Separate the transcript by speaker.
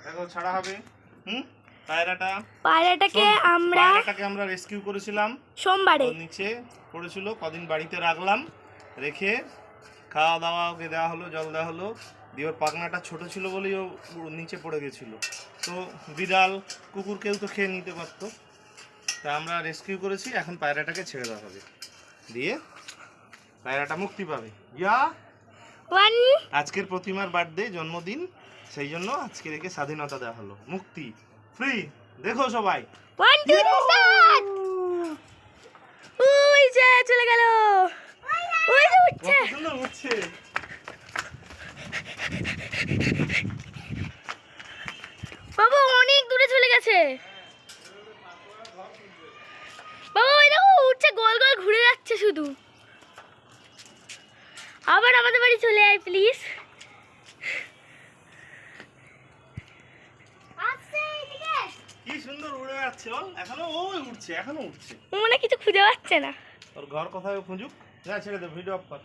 Speaker 1: দেখো ছাড়া হবে।
Speaker 2: পায়রাটাকে
Speaker 1: আমরা রেস্কিউ করেছিলাম
Speaker 2: সোমবারে।
Speaker 1: নিচে পড়েছিল, কদিন বাড়িতে রাখলাম, রেখে খাওয়া দাওয়া ওকে দেওয়া হলো, জল দেওয়া হলো, দিয়ে ওর পাখনাটা ছোট ছিল বলেই ও নিচে পড়ে গেছিল। তো বিড়াল কুকুর কেউ তো খেয়ে নিতে পারতো, তা আমরা রেস্কিউ করেছি। এখন পায়রাটাকে ছেড়ে দেওয়া হবে, দিয়ে পায়রাটা মুক্তি পাবে। আজকের প্রতিমার বার্থডে, জন্মদিন, সেই জন্য আজকে একে স্বাধীনতা দেওয়া হলো, মুক্তি, ফ্রি। দেখো সবাই,
Speaker 2: 1 2 3 স্টার্ট। ওই যে চলে গেল, ওই যে উঠছে,
Speaker 1: কত সুন্দর উঠছে।
Speaker 2: বাবা অনেক দূরে চলে গেছে। বাবা ওই দেখো উঠছে, গোল গোল ঘুরে যাচ্ছে শুধু। আবার আমাদের বাড়ি চলে আয় প্লিজ।
Speaker 1: কি সুন্দর উড়ে যাচ্ছে, বল। এখনো ওই উঠছে, এখনো উঠছে।
Speaker 2: ও মনে কিছু খুঁজে পাচ্ছে না।
Speaker 1: ওর ঘর কোথায় খুঁজুক। যা ছেড়ে দে, ভিডিও অফ কর।